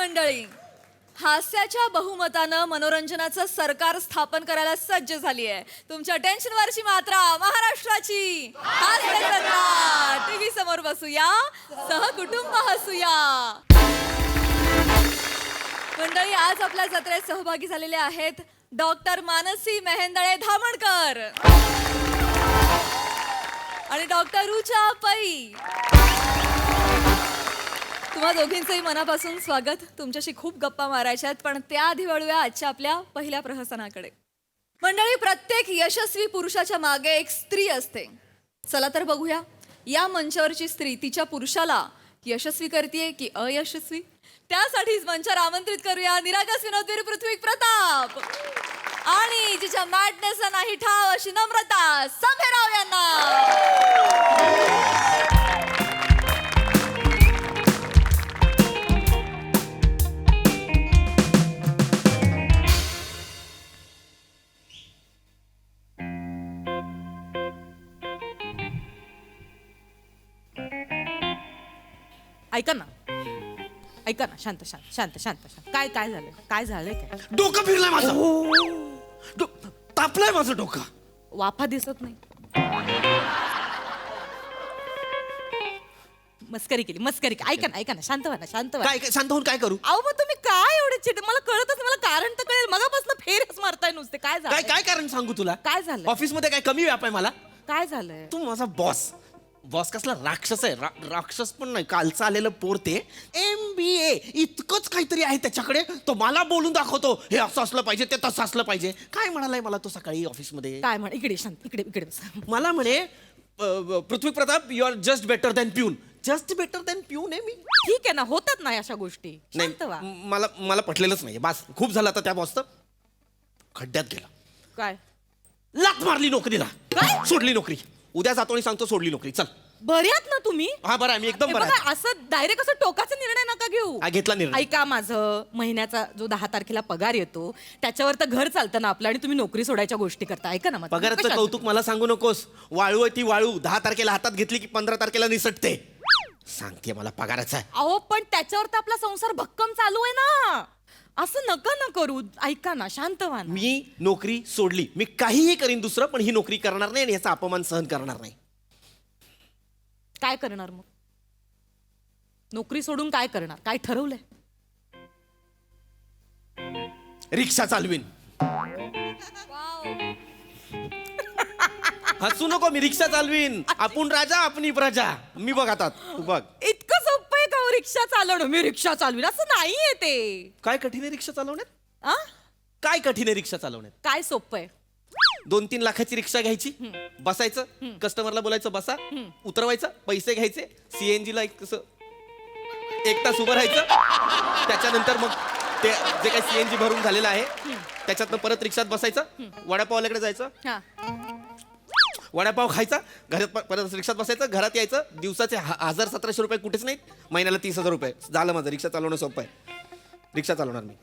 मंडळी, हास्याच्या बहुमतानं मनोरंजनाचं सरकार स्थापन करायला सज्ज झाली आहे. तुमच्या टेन्शनवरची मात्रा महाराष्ट्राची हास्यजत्रा. टीव्ही समोर बसूया, सहकुटुंब हसूया. मंडळी, आज आपल्या जत्रेत सहभागी झालेले आहेत डॉक्टर मानसी मेहेंदळे धामणकर आणि डॉक्टर रुचा पै. तुम्हा दोघींचंही मनापासून स्वागत. तुमच्याशी खूप गप्पा मारायच्या आहेत, पण त्याआधी वळूया आजच्या आपल्या पहिल्या प्रहसनाकडे. मंडळी, प्रत्येक यशस्वी पुरुषाच्या मागे एक स्त्री असते. चला तर बघूया, या मंचावरची स्त्री तिच्या पुरुषाला यशस्वी करते की अयशस्वी. त्यासाठीच मंचावर आमंत्रित करूया निरागस विनोदवीर पृथ्वी प्रताप आणि जिच्या मॅडनेसला नाही ठाव अशी नम्रता सभेराव यांना. ऐका ना, ऐका ना, शांत शांत शांत शांत शांत. काय काय झालं, काय झालंय, काय डोकं फिरलंय माझं. तापलंय माझं डोकं. वाफा दिसत नाही. मस्करी केली, मस्करी केली. ऐका ना, ऐका ना, शांत व्हा ना, शांत व्हा. काय काय शांत होऊन काय करू? अहो मग तुम्ही काय एवढे चिड, मला कळतच नाही. मला कारण तर कळेल. मगापासून फेरच मारताय नुसते. काय झालं, काय काय कारण सांगू तुला? काय झालं, ऑफिस मध्ये काय कमी व्याप आहे मला? काय झालंय? तू माझा बॉस. बॉस कसला राक्षस आहे. राक्षस पण नाही, कालचं आलेलं पोरते. MBA इतकंच काहीतरी आहे त्याच्याकडे. तो मला बोलून दाखवतो, हे असं असलं पाहिजे, ते तसं असलं पाहिजे. काय म्हणालाय मला तो सकाळी ऑफिसमध्ये? काय म्हण, इकडे शांत, इकडे इकडे बस. मला म्हणे Prithvi Pratap, you are just better than peon. Just better than peon आहे मी? ठीक आहे ना, होतात ना अशा गोष्टी. शांत व्हा. नाही, मला पटलेलंच नाही. बस खूप झालं आता. त्या बॉसचं खड्ड्यात गेला. काय लात मारली नोकरीला. काय? सोडली नोकरी. उद्या जातो आणि सांगतो सोडली नोकरी. चल. बऱ्यात ना तुम्ही? हा बरं आहे, मी एकदम हे बरं बघा, आहे. असं डायरेक्ट असं टोकाचा निर्णय नका घेऊ. हा, घेतला निर्णय. ऐका, माझं महिन्याचा जो 10 तारखेला पगार येतो त्याच्यावर तर घर चालतं ना आपलं, आणि तुम्ही नोकरी सोडायच्या गोष्टी करता. ऐका ना, माझं पगाराचं कशात? कौतुक मला सांगू नकोस. वाळू आहे ती वाळू. 10 तारखेला हातात घेतली की 15 तारखेला निसटते. सांगते मला पगाराचा आहे. अहो पण त्याच्यावर तर आपला संसार भक्कम चालू आहे ना. असं नका ना करू. ऐका ना, शांत व्हा ना. मी नोकरी सोडली. मी काहीही करीन दुसरं, पण ही नोकरी करणार नाही आणि याचा अपमान सहन करणार नाही. काय करणार मग? नोकरी सोडून काय करणार? काय ठरवलंय? रिक्षा चालवीन. हसू नको. मी रिक्षा चालवीन. आपण राजा, आपली प्रजा. मी बघ आता, तू बघ. इतकं सोपं आहे का हो रिक्षा चालवणं? मी रिक्षा चालवीन असं नाहीये ते. काय कठीण आहे रिक्षा चालवण्यात? आ? काय कठीण आहे रिक्षा चालवण्यात? काय सोपं आहे? 2-3 लाखाची रिक्षा घ्यायची, बसायचं, कस्टमरला बोलायचं बसा, उतरवायचं, पैसे घ्यायचे, CNG ला एक 1 तास उभं राहायचं. त्याच्यानंतर मग ते जे काही CNG भरून झालेलं आहे त्याच्यातनं परत रिक्षात बसायचं, वडापावल्याकडे जायचं, हा. वडापाव खायचा, घरात परत रिक्षात बसायचं, घरात यायचं. दिवसाचे 1,000-1,700 रुपये कुठेच नाहीत. महिन्याला 30,000 रुपये. झालं माझं. रिक्षा चालवणं सोपं आहे. रिक्षा चालवणार मी.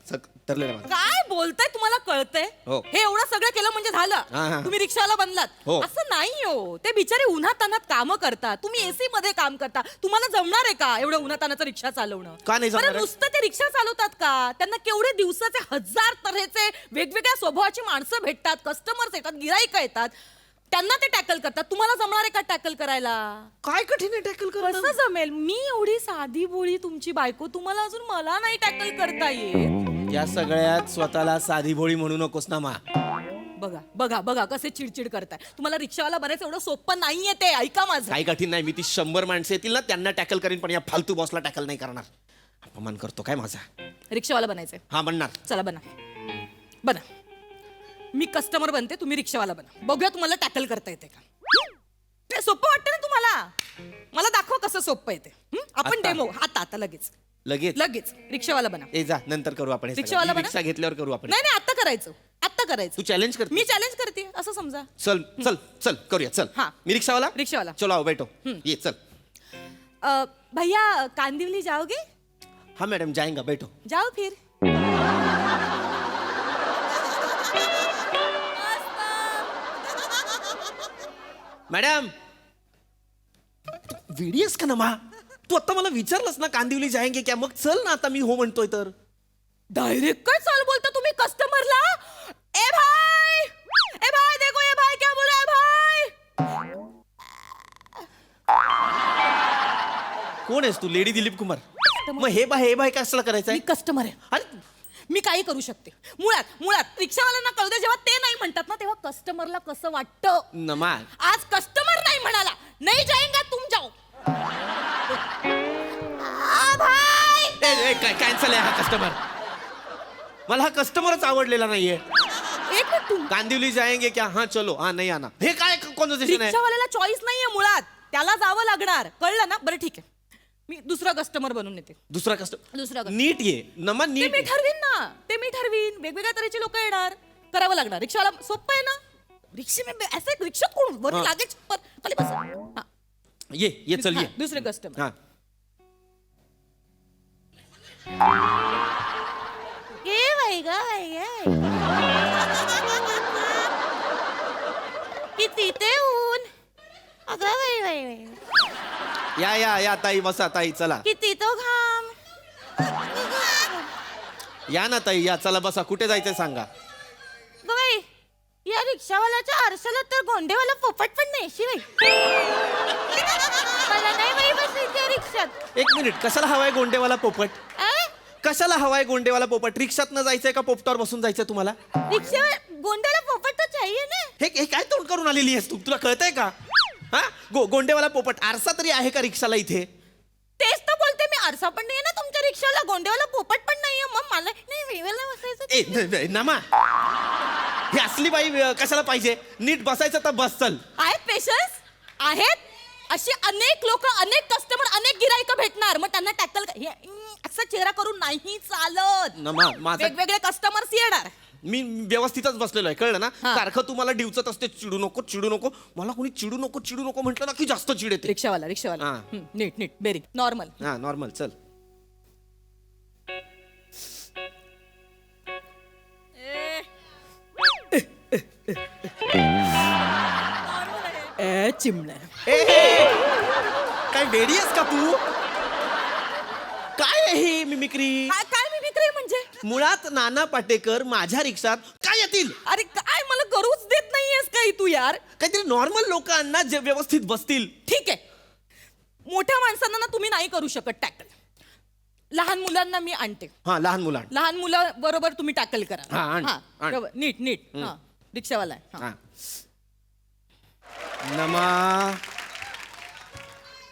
ठरलेलं माझं. काय बोलताय? तुम्हाला कळतंय? हो. हे एवढं सगळं केलं म्हणजे हा, झालं? हा. तुम्ही रिक्षाला बनलात? हो. असं नाही हो. ते बिचारे उन्हातानात कामं करतात. तुम्ही AC मध्ये काम करता. तुम्हाला जमणार आहे का एवढं उन्हातानाचं रिक्षा चालवणं? का नाही जमणार बरं, आहे? नुसतं ते रिक्षा चालवतात का? त्यांना केवढे दिवसाचे 1000 तऱ्हेचे वेगवेगळ्या स्वभावाची माणसं भेटतात, कस्टमर्स येतात, गिराईक येतात. त्यांना ते टॅकल करतात. तुम्हाला जमणार आहे का टॅकल करायला? काय कठीण आहे टॅकल करणं? कसं जमेल? मी एवढी साधी बोळी तुमची बायको, तुम्हाला अजून मला नाही टॅकल करता येत. या सगळ्यात स्वतःला साधी भोळी म्हणू नकोस ना मा. बघा बघा बघा कसे चिडचिड करताय. तुम्हाला रिक्षावाला बनायचं एवढं सोपं नाहीये ते. ऐका माझं. काही कठीण नाही. मी ती 100 माणसं येतील ना त्यांना टॅकल करीन, पण या फालतू बॉसला टॅकल नाही करणार. अपमान करतो काय माझा? रिक्षावाला बनायचंय? हा, म्हणणार. चला बना, बना. मी कस्टमर बनते, तुम्ही रिक्षावाला बना. बघूया तुम्हाला टॅकल करता येते का. ते सोपं वाटतं ना तुम्हाला? मला दाखवा कसं सोपं येते. आपण आता? डेमो आता लगेच लगेच लगेच रिक्षावाला बना. ए जा, नंतर करू आपण हे सगळं. रिक्षावाला मी बना? रिक्षा घेतल्यावर करू आपण. नाही नाही, आता करायचं, आता तू करायचं. चॅलेंज कर. मी चॅलेंज करते असं समजा. चल चल चल करूया. चल. हाँ. मी रिक्षावाला. रिक्षावाला. चलो आओ बैठो. ये चल. भैया कांदिवली जाओगे? हाँ मैडम जाएंगा, बैठो. जाओ फिर. मॅडम, वेडी आहेस का नमा? तू आता मला विचारलंस ना कांदिवली जायंगे क्या, मग चल ना आता मी हो म्हणतोय तर. डायरेक्ट काय चाल बोलता तुम्ही कस्टमरला. ए भाई देखो ये भाई क्या बोला है भाई. कोण आहेस तू, लेडी दिलीप कुमार? मग हे बाय कसला करायचं मी आहे? कस्टमर आहे. अरे मी काही करू शकते. मुळात रिक्षावाल्यांना कळू दे, जेव्हा ते नाही म्हणतात ना तेव्हा कस्टमरला कसं वाटतं. नमा, आज कस्टमर नाही म्हणाला, नाही जाएंगा तुम जाओ. भाई काय कॅन्सल आहे हा कस्टमर. मला हा कस्टमरच आवडलेला नाहीये. एक मिनिट तुम कांदिवली जायंगे क्या, हा चलो, हा नाही आना. हे काय कॉन्व्हर्सेशन आहे? रिक्षावाल्याला चॉईस नाहीये मुळात, त्याला जावं लागणार. कळलं ना. बरं ठीक आहे, मी दुसरा कस्टमर बनवून येते. दुसरा दुसरा customer. नीट ये नमा, ते नीट मी ये. ठरवीन ना, ते मी ठरवीन. वेगवेगळ्या तऱ्हेचे लोक येणार, करावं लागणार. रिक्षाला सोपं आहे ना. रिक्षा में ऐसे रिक्षात कोण वर हा. लागेच खाली बस. हा. ये चल ये. दुसरे कस्टमर. हा ये बाई ग किती ते ऊन. अगं बाई या ताई, बसा ताई, चला किती तो घाम. या ना ताई, या चला बसा. कुठे जायचंय सांगा. ग बाई, या रिक्षावाल्याच्या आरशाला तर गोंडेवाला पोपट पण नाही शिवाय. मला नाही बाई बसायचं रिक्षात. एक मिनिट, कशाला हवाय गोंडेवाला पोपट? आ? कशाला हवाय गोंडेवाला पोपट? रिक्षात न जायचंय का पोपटावर बसून जायचंय तुम्हाला? रिक्षावर गोंड्याला पोपट तर चाहिए ना. हे काय तोंड करून आलेली आहेस तू? तुला कळतंय का? हा गोंडेवाला पोपट, आरसा तरी आहे का रिक्षाला इथे? तेच तर बोलते मी, आरसा पण नाहीये ना तुमच्या रिक्षाला, गोंडेवाला पोपट पण नाहीये. मग मला नाही वेवेला बसायचं. नमा, ही असली बाई कशाला पाहिजे? नीट बसायचं तर बस, चल. आहेत पेशन्स आहेत. अशी अनेक लोक, अनेक कस्टमर, अनेक गिराईक भेटणार. मग त्यांना टॅकल असा चेहरा करून नाही चालत. नमा, माझा वेगवेगळे कस्टमर्स येणार. मी व्यवस्थितच बसलेलो आहे, कळलं ना? हा. सारखं तुम्हाला डिवचत असते, चिडू नको. मला कोणी चिडू नको म्हटलं ना की जास्त चिड येते. रिक्षावाला हा. नीट बेरी नॉर्मल. हा नॉर्मल, चल. चिमण्या. काय वेडी आहेस का तू? काय आहे ही मिमिक्री? काय मी विक्री म्हणजे? मुळात नाना पाटेकर माझ्या रिक्षात काय येतील? अरे काय मला करूच देत नाहीयेस काही तू यार. काहीतरी नॉर्मल लोकांना जे व्यवस्थित बसतील. ठीक आहे, मोठ्या माणसांना ना तुम्ही नाही करू शकत टॅकल. लहान मुलांना मी आणते. हा, लहान मुलांना. लहान मुला बरोबर तुम्ही टॅकल करा. हा, आण. बरोबर. नीट हा. रिक्षावाला आहे. हा. हा. नमा,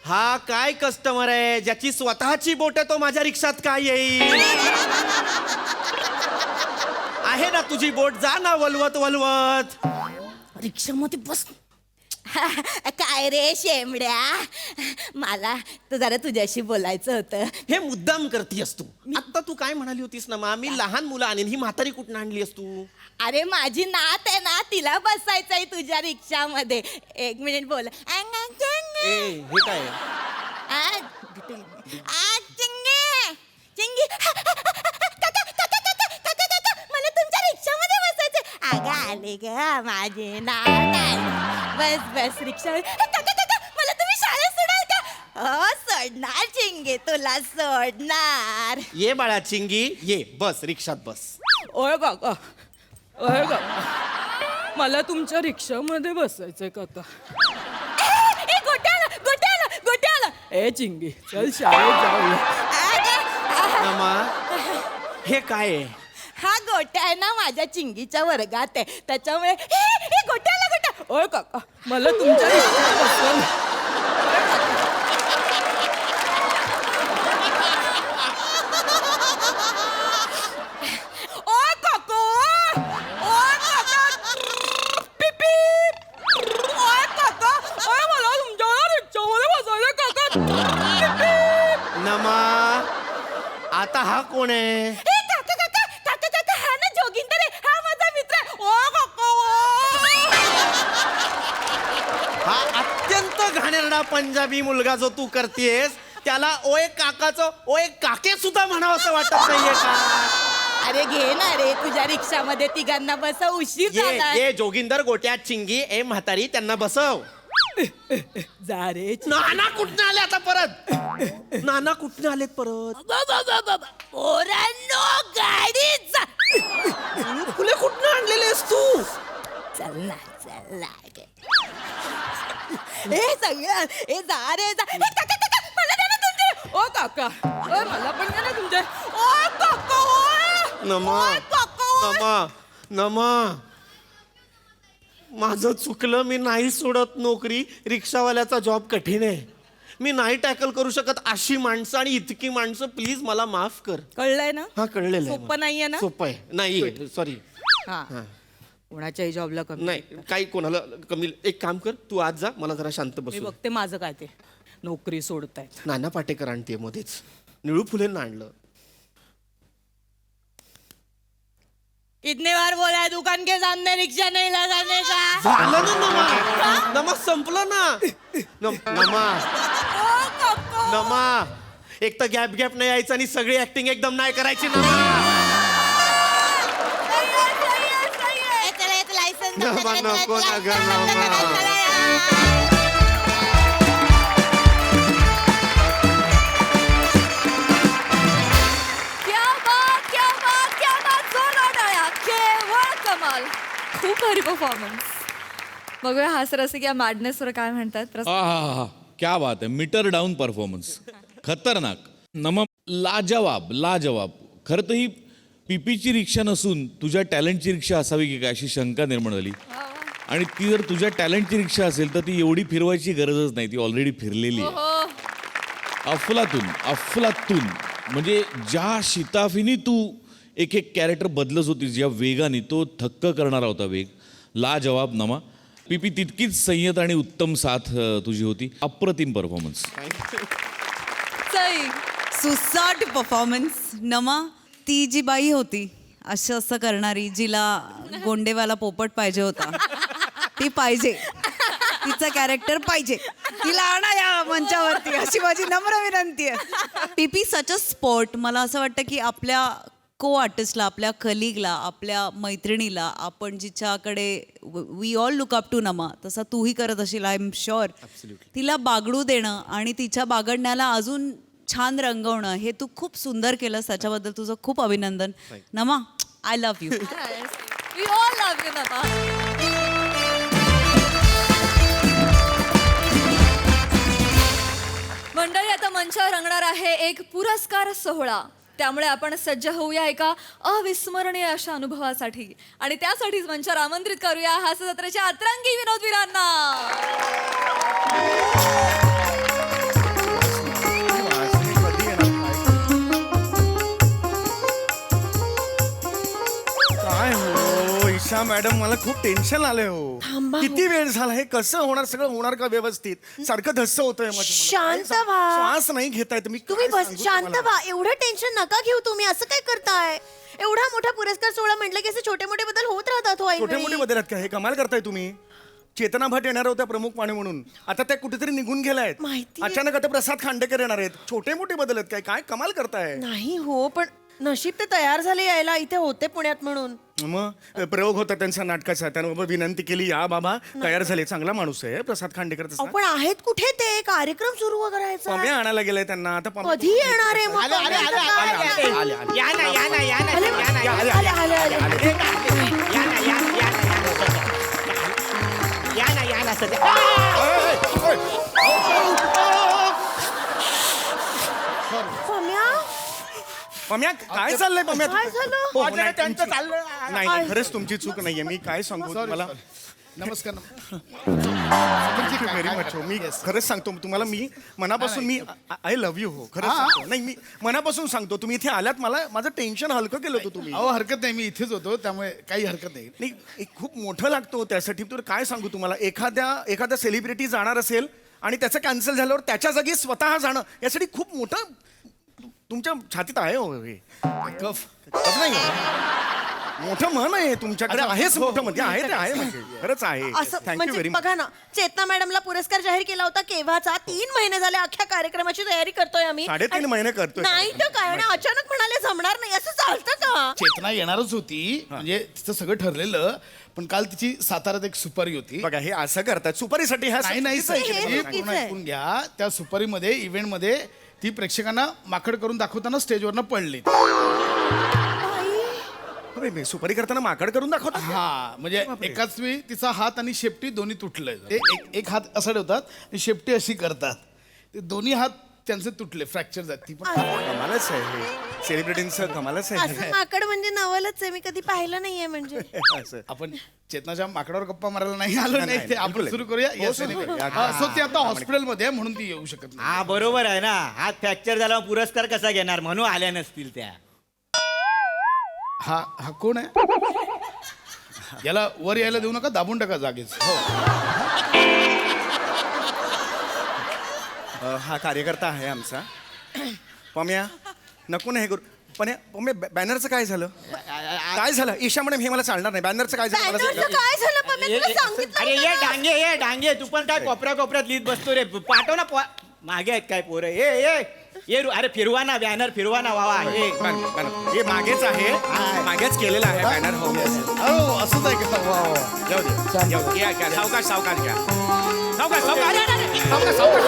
हा काय कस्टमर आहे ज्याची स्वतःची बोट आहे तो माझ्या रिक्षात काय येईल? आहे ना तुझी बोट, जा ना वलवत. रिक्षामध्ये बस. काय रे शेमड्या, मला तर जरा तुझ्याशी बोलायचं होतं. हे मुद्दाम करतीयस तू. आता तू काय म्हणाली होतीस ना, मा मी लहान मुलं आणीन. ही म्हातारी कुठून आणलीस तू? अरे माझी नात आहे ना, तिला बसायचंय तुझ्या रिक्षामध्ये. एक मिनिट बोल. हे काय आहे? मला तुमच्या रिक्षामध्ये बसायचंय. अगं आले ग माझे नात. बस रिक्षा. मला तुम्ही शाळेत सोडाल का? हो सोडणार चिंगे, तुला सोडणार. ये बाळा चिंगी, ये बस रिक्षात बस. ओय काका, मला तुमच्या रिक्षामध्ये बसायचंय काका. गोट्याला. ए चिंगी, चल शाळेत जाऊया. नमा, हे काय आहे? हा गोट्या आहे ना, माझ्या चिंगीच्या वर्गात आहे, त्याच्यामुळे गोट्या. ओय काका, मला तुमच्या रिक्षात बसवलं. नमा, आता हा कोण आहे? काका, हा ना जोगिंदर आहे, हा माझा मित्र आहे. ओ काका, हा अत्यंत घाणेरडा पंजाबी मुलगा जो तू करतेस त्याला ओए काकाचं ओए काके सुद्धा म्हणावं असं वाटत नाहीये का? अरे घे ना रे, तुझ्या रिक्षामध्ये तिघांना बसव, उशीर झाला. ये जोगिंदर, गोट्या, चिंगी, ए म्हातारी, त्यांना बसव. जा रे नाना कुठनं आले आता परत? नाना कुठनं आलेत परत? पोरांनो गाडी जा. फुले कुठनं आणलेलेस तू? चल ना ए सगळं ए जा रे जा. ए, काका, मला द्या ना तुमचे. ओ काका ओ मला पण द्या ना तुमचे. ओ काका ओ. नमा ओ, काका, ओ. नमा नमा माझं चुकलं. मी नाही सोडत नोकरी. रिक्षावाल्याचा जॉब कठीण आहे. मी नाही टॅकल करू शकत अशी माणसं आणि इतकी माणसं. प्लीज मला माफ कर. कळलंय ना? हा कळलेलं आहे सोपं मला. नाहीये ना? सोपं आहे नाही सॉरी. हा कोणाच्याही जॉबला कमी नाही काही कोणाला कमी. एक काम कर तू आज जा. मला जरा शांत मी बसू दे. बघते माझं काय ते नोकरी सोडतायत. नाना पाटेकर आणते मध्येच. निळू फुलेंना आणलं. कितने बार बोला है दुकान के सामने रिक्शा नहीं लगाने का. झालं ना नमा. नमा संपलं ना. नमा नमा एक तर गॅप नाही यायचं आणि सगळी ऍक्टिंग एकदम नाही करायची नमा. नमा नको ना ग नमा. क्या बात क्या बात क्या बात. जोरदार टाळ्या. केवळ कमाल. खूप भारी परफॉर्मन्स. बघूया हास्यरसिक या मॅडनेसवर काय म्हणतात. आहा, क्या बात आहे. मीटर डाऊन परफॉर्मन्स खतरनाक. लाजवाब लाजवाब. खरं तर ही पीपीची रिक्षा नसून तुझ्या टॅलेंटची रिक्षा असावी की काय अशी शंका निर्माण झाली. आणि ती जर तुझ्या टॅलेंटची रिक्षा असेल तर ती एवढी फिरवायची गरजच नाही. ती ऑलरेडी फिरलेली आहे. अफलातून अफलातून. म्हणजे ज्या शिताफीने तू एक एक कॅरेक्टर बदलत होतीस ज्या वेगाने तो थक्क करणारा होता वेग. लाजवाब नमा. पीपी तितकीच संयत आणि उत्तम साथ तुझी होती. अप्रतिम परफॉर्मन्स. सई. सुसाट परफॉर्मन्स. नमा ती जी बाई होती असं करणारी जिला गोंडेवाला पोपट पाहिजे होता ती पाहिजे. तिचं कॅरेक्टर पाहिजे. तिला आणा या मंचावरती अशी माझी नम्र विनंती आहे. पीपी सच अ स्पॉट. मला असं वाटतं की आपल्या को आर्टिस्टला आपल्या कलिगला आपल्या मैत्रिणीला आपण जिच्याकडे we all look up to नमा तसा तूही करत असेल आय एम शुअर. तिला बागडू देणं आणि तिच्या बागडण्याला अजून छान रंगवणं हे तू खूप सुंदर केलंस. त्याच्याबद्दल तुझं खूप अभिनंदन. नमा I love you. We all love you, Napa. मंडळी आता मंचावर रंगणार आहे एक पुरस्कार सोहळा. त्यामुळे आपण सज्ज होऊया एका अविस्मरणीय अशा अनुभवासाठी. आणि त्यासाठीच मंचावर आमंत्रित करूया हास्य जत्रेच्या अतरंगी विनोदवीरांना. काय हो ईशा मॅडम मला खूप टेन्शन आलंय हो. किती वेळ झाला हे कसं होणार सगळं होणार का व्यवस्थित. सारखं धस्स होतंय शांत व्हा. श्वास नाही घेता येत. मी तुम्ही काय बस सांगू शांत तुम्हाला? व्हा. एवढं टेन्शन नका घेऊ तुम्ही. असं काय करताय. एवढा मोठा पुरस्कार सोहळा म्हटलं की असे छोटे मोठे बदल होत राहतात. हो छोटे मोठे बदल आहेत का हे कमाल करताय तुम्ही. चेतना भट येणार होत्या प्रमुख पाहुणे म्हणून आता त्या कुठेतरी निघून गेल्या आहेत. माहितीये. अचानक आता प्रसाद खांडेकर येणार आहेत. छोटे मोठे बदल आहेत काय काय कमाल करताय. नाही हो पण नशीब ते तयार झाले यायला. इथे होते पुण्यात म्हणून. मग प्रयोग होता त्यांचा नाटकाचा. त्यानं बाबा विनंती केली या बाबा तयार झाले. चांगला माणूस आहे प्रसाद खांडेकर तसा. पण आहेत कुठे ते. कार्यक्रम सुरू करायचा. पम्या आणायला गेलाय त्यांना आता. पम्या- कधी येणार आहे मग. आले, आले, आले, आले, आले, आले, आले. या ना या ना या ना आले, या ना या आले, ना आले, आले. या ना या ना या ना सध्या. पम्या पम्या काय चाललंय पम्या. काय झालं? हो, जरा नाही, त्यांचं तुमची- चाललंय. नाही नाही, खरंच तुमची चूक नाहीये. मी काय सांगू तुम्हाला. नमस्कार. व्हेरी मच हो. मी खरंच सांगतो तुम्हाला. मी मनापासून मी आय लव्ह यू हो. खरंच सांगतो. नाही मी मनापासून सांगतो. तुम्ही इथे आल्यात मला माझं टेन्शन हलकं केलं होतं तुम्ही. अहो हरकत नाही मी इथेच होतो त्यामुळे काही हरकत नाही. नाही एक खूप मोठं लागतो त्यासाठी. तर काय सांगू तुम्हाला. एखादा सेलिब्रिटी जाणार असेल आणि त्याचं कॅन्सल झाल्यावर त्याच्या जागी स्वतः जाणं यासाठी खूप मोठं तुमच्या छातीत आहे हो हे. कफ कफ नाही मोठं मन आहे तुमच्याकडे. आहेच मोठं म्हणजे आहे ते आहे म्हणजे खरंच आहे. असं थँक्यू म्हणजे व्हेरी मच. बघा ना चेतना मॅडमला पुरस्कार जाहीर केला होता केव्हाचा. 3 महिने झाले अख्ख्या कार्यक्रमाची तयारी करतोय आम्ही. 3.5 महिने करतोय. नाही तर काय. आणि अचानक म्हणाले जमणार नाही. असं चालतं का. चेतना येणारच होती म्हणजे तिचं सगळं ठरलेलं, पण काल तिची साताऱ्यात एक सुपारी होती. बघा हे असं करतात सुपारीसाठी ह्या नाही नाही चुकीचं आहे. साहेब, हे पूर्ण ऐकून घ्या. त्या सुपारीमध्ये इव्हेंटमध्ये ती प्रेक्षकांना माकड करून दाखवताना स्टेजवरनं पडली. अबे, मी सुपारी करताना माकड करून दाखवतो. हा म्हणजे एकाच वेळी तिचा हात आणि शेपटी दोन्ही तुटले. ते एक हात असा ठेवतात आणि शेपटी अशी करतात. ते दोन्ही हात त्यांचे तुटले, फ्रॅक्चर झाली. ती पण कमालच आहे हे सेलिब्रिटींचं कमालच आहे असं माकड म्हणजे नवलच आहे, मी कधी पाहिलं नाहीये म्हणजे. असं आपण चेतनाच्या माकडावर गप्पा मारायला नाही आलो नाही, नाही ते नाही, आपण बिलकुल. सुरू करूया. हो, Yes, सुरू anyway. करूया. हा, so ती आता हॉस्पिटलमध्ये आहे म्हणून ती येऊ शकत नाही. हा बरोबर आहे ना, हात फ्रॅक्चर झाला पुरस्कार कसा घेणार, म्हणून आल्या नसतील त्या. हा हा कोण आहे? याला वर यायला देऊ नका, दाबून टाका जागेच. हो हा कार्यकर्ता आहे आमचा पम्या. नको ना हे करू. पण पम्या बॅनरचं काय झालं? काय झालं ईशा मॅडम? हे मला चालणार नाही. बॅनरचं काय झालं मला बॅनरचं सांगा. काय झालं पण मी तुला सांगितलं अरे ये डांगे तू पण काय कोपऱ्यात लिहित बसतो रे. पाठव ना मागे आहेत काय पोरं. ये अरे फिरवा ना बॅनर, फिरवा ना वावा. बॅनर हे मागेच आहे, मागेच केलेलं आहे बॅनर. हो अहो, असंच आहे का? वा, वा. जाऊ दे, जाऊ दे. घ्या, सावकाश सावकाश घ्या. सावकाश, सावकाश. अरे, अरे, अरे. सावकाश सावकाश.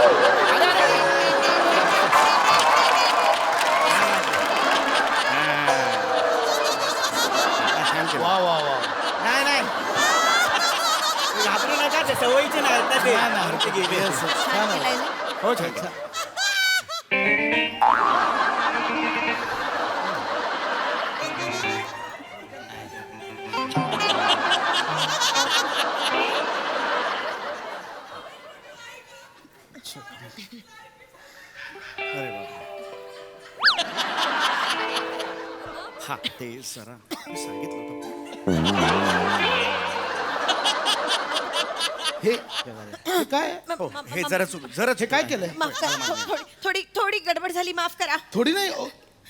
वा वा वा. नाही घाबरू नका, ते सवयीचे नाहीत ना ते. नाही, नाही, ते गेले. छान केलंय ना? हो छान छान. अरे बाबा. हा ते जरा सांगितलं होतं. हे काय हो, हे जरा जरा हे काय केलंय? माफ करा, थोडी थोडी गडबड झाली, माफ करा. थोडी नाही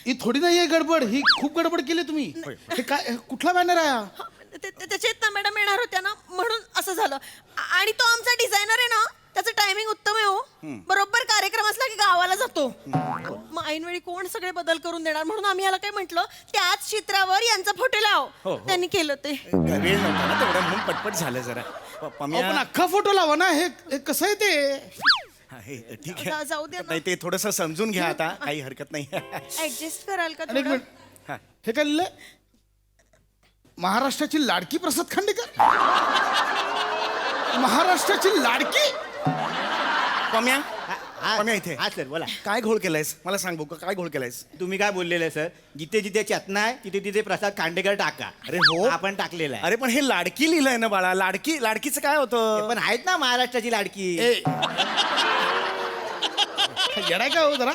ही थोडी नाही आहे गडबड, ही खूप गडबड केली तुम्ही. हे काय कुठला बॅनर आहे हा? त्याच्यात ना मॅडम येणार होत्या ना, म्हणून असं झालं. आणि तो आमचा डिझायनर आहे ना, त्याचं टायमिंग उत्तम आहे हो. बरोबर कार्यक्रम असला की गावाला जातो. मग ऐनवेळी कोण सगळे बदल करून देणार, म्हणून आम्ही याला काय म्हटलं, त्याच चित्रावर यांचा फोटो लाव. त्यांनी केलं ते. वेळ नव्हता ना तेवढा म्हणून पटपट झालं जरा. पम्या आपण अख्खा फोटो लावा ना. हे कसं आहे ते? हा, हे ठीक आहे. जाऊ द्या ना. नाही ते थोडस समजून घ्या आता, काही हरकत नाही. ऍडजस्ट कराल का आणि एक थोडं? मिनिट, हा. हे काय लिहिलंय? महाराष्ट्राची लाडकी प्रसाद खांडेकर. महाराष्ट्राची लाडकी. पम्या हा, पम्या इथे हा सर बोला. काय घोळ केलायस मला सांग बघू, काय घोळ केलायस? तुम्ही काय बोललेले सर, जिथे जिथे चेतना आहे तिथे तिथे प्रसाद खांडेकर टाका. अरे हो. आपण टाकलेला आहे. अरे पण हे लाडकी लिहिलंय ना बाळा. लाडकीचं काय होतं? पण आहेत ना महाराष्ट्राची लाडकी. येडाय का हो जरा?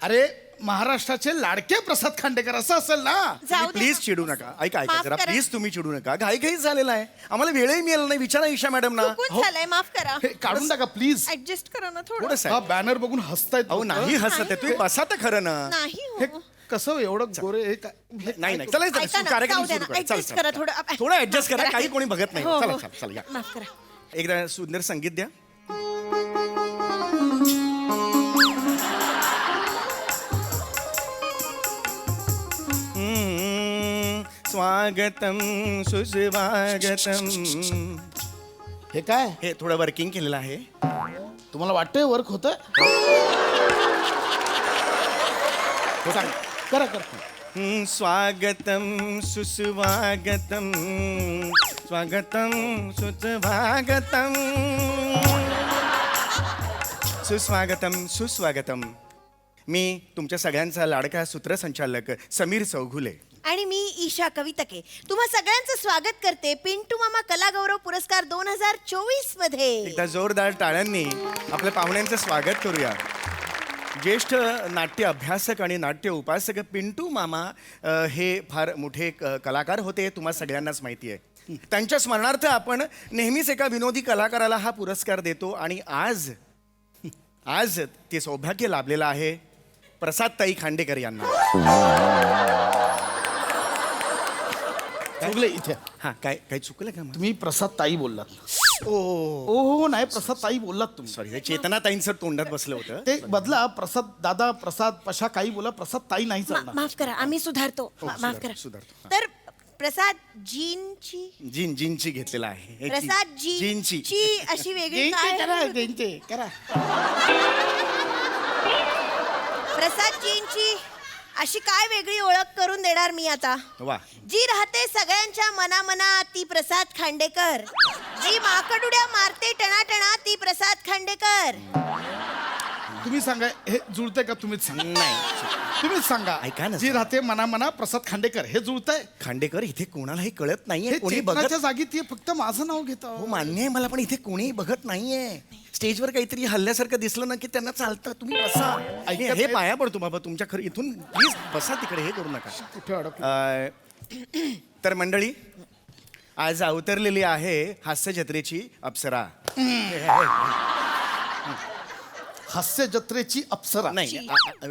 अरे महाराष्ट्राचे लाडके प्रसाद खांडेकर असं असेल ना. जाऊ दे प्लीज ना. चिडू नका. ऐका माफ जरा करा. प्लीज तुम्ही चिडू नका. घाई झालेला आहे आम्हाला, वेळही मिळाला नाही. विचारा ईशा मॅडम ना. चुकून झालंय, माफ करा. हे काढून टाका प्लीज. ऍडजस्ट करा ना थोडं. थोडस हा बॅनर बघून हसतायत अहो लोकं. नाही हसत आहे तुम्ही, बसा तर खरं ना. नाही हे हो. कसं एवढं गोरे हे काय? नाही नाही चला ऐका ना, कार्यक्रम जाऊ द्या सुरू ना. करा. चला, Adjust चला. करा थोडं. थोडं ऍडजस्ट माफ करा. करा. काही कोणी बघत नाही. हो, चला हो. चला चला या. माफ करा. एकदा सुंदर संगीत द्या. स्वागतम सुस्वागतम. हे काय? हे थोडं वर्किंग केलेलं आहे. तुम्हाला वाटतंय वर्क होतं? सांग. करा करा. स्वागतम सुस्वागतम. स्वागतम सुस्वागतम. सुस्वागतम सुस्वागतम. मी तुमच्या सगळ्यांचा लाडका सूत्रसंचालक समीर चौघुले. आणि मी ईशा कवितके तुम्हा सगळ्यांचं स्वागत करते पिंटू मामा कला गौरव पुरस्कार 2024 मध्ये. एकदा जोरदार टाळ्यांनी आपल्या पाहुण्यांचं स्वागत करूया. ज्येष्ठ नाट्य अभ्यासक आणि नाट्य उपासक पिंटू मामा हे फार मोठे कलाकार होते, तुम्हा सगळ्यांनाच माहिती आहे. त्यांच्या स्मरणार्थ आपण नेहमीच एका विनोदी कलाकाराला हा पुरस्कार देतो. आणि आज ते सौभाग्य लाभलेलं आहे प्रसादताई खांडेकर यांना. चुकले इथे. हा काय काय चुकलं का मग? तुम्ही प्रसाद ताई बोललात. हो नाही प्रसाद ताई बोललात तुम्ही सॉरी चेतनाताईंचं तोंडात बसलं होतं ते बदला प्रसाद दादा प्रसाद पशा काही बोला प्रसाद ताई नाही चालणार माफ करा आम्ही सुधारतो माफ करा सुधारतो. तर प्रसाद जीनची जीनची घेतलेला आहे हे प्रसाद जीनची ची अशी वेगळी काय करा प्रसाद जींची अशी काय वेगळी ओळख करून देणार मी आता वा जी राहते सगळ्यांच्या मनामनात ती प्रसाद खांडेकर जी माकडुड्या मारते टणाटणा ती प्रसाद खांडेकर तुम्ही सांगा हे जुळतंय का तुम्हीच सांगा नाही तुम्हीच सांगा ऐका ना. जी राहते मना प्रसाद खांडेकर हे जुळतंय खांडेकर इथे कोणालाही कळत हे नाहीये कोणी बघत चेतनाच्या जागी ते फक्त माझं नाव घेत हो मान्य आहे मला पण इथे कोणीही बघत नाहीये स्टेजवर काहीतरी हल्ल्यासारखं दिसलं ना की त्यांना चालतं तुम्ही बसा ऐकत हे आहे. पाया पडतो बाबा तुमच्या खरं इथून प्लीज बसा तिकडे हे करू नका कुठे अडकलो तर मंडळी आज अवतरलेली आहे हास्य जत्रेची अप्सरा हास्य जत्रेची अप्सरा नाही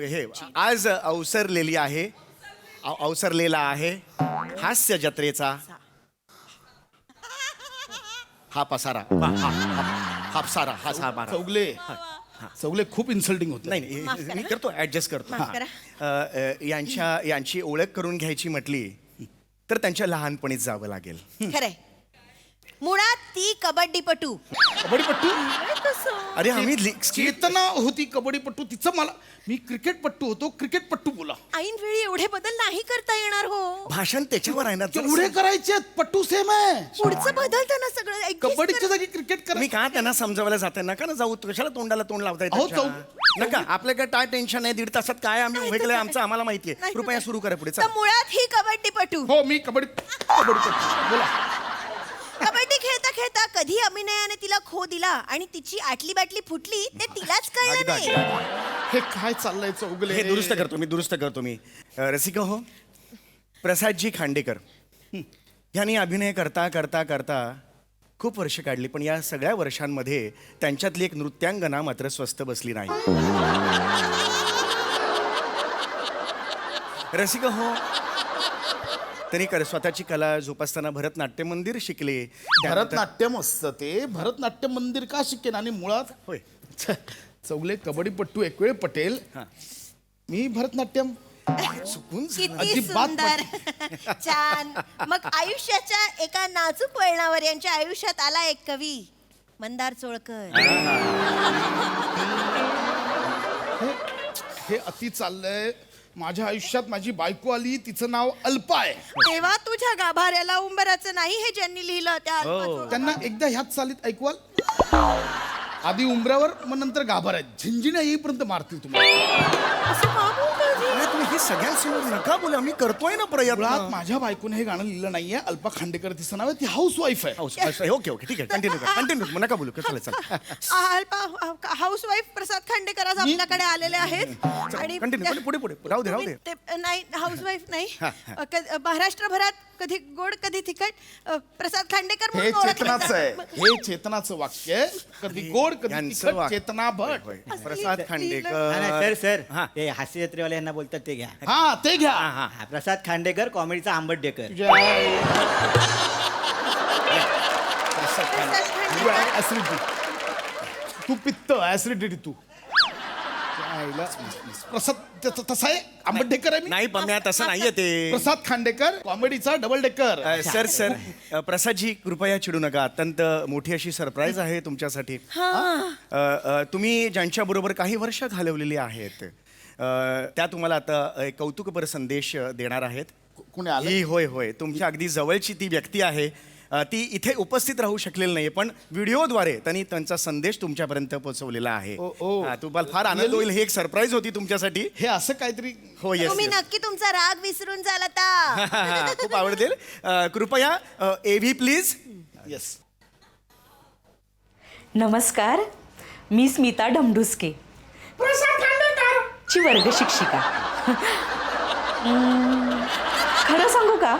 हे आज अवसरलेली आहे अवसरलेला आहे हास्य जत्रेचा हा पसारा हापसारा हा साबारा चौगले खूप इन्सल्टिंग होत नाही मी करतो ऍडजस्ट करतो माफ करा. यांची ओळख करून घ्यायची म्हटली तर त्यांच्या लहानपणीच जावं लागेल खरंय मुळात ती कबड्डीपटू कबड्डीपट्टू अरे आम्ही चेतना होती कबड्डीपट्टू तिचं मला मी क्रिकेटपट्टू होतो क्रिकेटपट्टू बोला ऐन वेळी एवढे बदल नाही करता येणार हो भाषण त्याच्यावर आहे ना एवढे करायचे पट्टू सेम आहे पुढचं बदलतं ना सगळं adjust कबड्डीच्या करा. जागी क्रिकेट करा मी का त्यांना समजावायला जाते नका ना जाऊ कशाला तोंडाला तोंड लावता अहो, येत नका आपल्याकडे काय टेन्शन आहे 1.5 तासात काय आम्ही उभे केलंय आमचं आम्हाला माहितीये नाही, कृपया सुरू करा पुढे तर मुळात ही कबड्डीपटू हो मी कबड्डीपट्टू बोला कबड्डी खेळता खेळता कधी अभिनयाने तिला खो दिला आणि तिची आटली बाटली फुटली ते तिलाच कळलं अगदी, नाही हे काय चाललंय चौगले हे दुरुस्त करतो मी रसिका हो प्रसादजी खांडेकर यांनी अभिनय करता करता करता खूप वर्ष काढली पण या सगळ्या वर्षांमध्ये त्यांच्यातली एक नृत्यांगना मात्र स्वस्थ बसली नाही रसिका हो त्यांनी स्वतःची कला जोपासताना भरतनाट्य मंदिर शिकले भरतनाट्यम असतं ते भरतनाट्यम मंदिर का शिकेन आणि मुळात होय चौगले कबड्डीपट्टू एक वेळ पटेल मी भरतनाट्यम चुकून किती अजिबात सुंदर छान मग आयुष्याच्या एका नाजूक वळणावर यांच्या आयुष्यात आला एक कवी मंदार चोळकर हे अति चाललंय माझ्या आयुष्यात माझी बायको आली तिचं नाव अल्पा आहे तेव्हा तुझ्या गाभाऱ्याला उंबराचं नाही हे ज्यांनी लिहिलं त्या अल्पाचोळकर. त्यांना एकदा ह्याच चालीत ऐकवाल आधी उंबऱ्यावर मग नंतर गाभाऱ्यात झिंजिण्या येईपर्यंत मारतील तुम्हाला असं का बोलतोय जी? अरे तुम्ही हे सगळ्यांसमोर नका बोला मी करतोय ना मुळात प्रयत्न माझ्या बायकोने हे गाणं लिहिलं नाहीये अल्पा खांडेकर तिचं नाव आहे ती हाऊस वाईफ आहे ओके ठीक आहे कंटिन्यू नका बोलू कसं चला हाऊस वाईफ प्रसाद खांडेकर आज आपल्याकडे आलेले आहेत आणि कंटिन्यू पुढे राहू दे ते नाही हाऊस वाईफ नाही महाराष्ट्रभरात कधी गोड कधी तिखट प्रसाद खांडेकर हे म्हणून ओळखले चेतनाचं आहे जातात. हे चेतनाचं वाक्य आहे. कधी गोड कधी यांचं तिखट वाक्य. चेतना भट प्रसाद हा खांडेकर ना, सर हा. ते हास्य जत्रेवाले यांना बोलतात ते घ्या हा ते घ्या हा, प्रसाद खांडेकर कॉमेडीचा आंबट डेकर प्रसाद खांडेकर. ऍसिडिटी तू पित्त ऍसिडिटी तू प्रसाद तसा आहे आंबट डेकर आहे मी नाही पम्या तसं नाहीये ते प्रसाद खांडेकर कॉमेडीचा डबल डेकर सर प्रसादजी कृपया चिडू नका अत्यंत मोठी अशी सरप्राईज आहे तुमच्यासाठी तुम्ही ज्यांच्या बरोबर काही वर्ष घालवलेली आहेत त्या तुम्हाला आता एक कौतुकपर संदेश देणार आहेत कोणी आलं ही होय तुमच्या अगदी जवळची ती व्यक्ती आहे ती इथे उपस्थित राहू शकलेली नाही पण व्हिडिओद्वारे त्यांनी त्यांचा संदेश तुमच्यापर्यंत पोहोचवलेला आहे तुम्हाला फार आनंद होईल ही एक सरप्राईज होती तुमच्यासाठी हे असं काहीतरी हो येस तुम्ही नक्की तुमचा राग विसरून जाल आता खूप आवडतील कृपया एव्ही प्लीज येस नमस्कार मी स्मिता डमडुस्के ची वर्ग शिक्षिका खरं सांगू का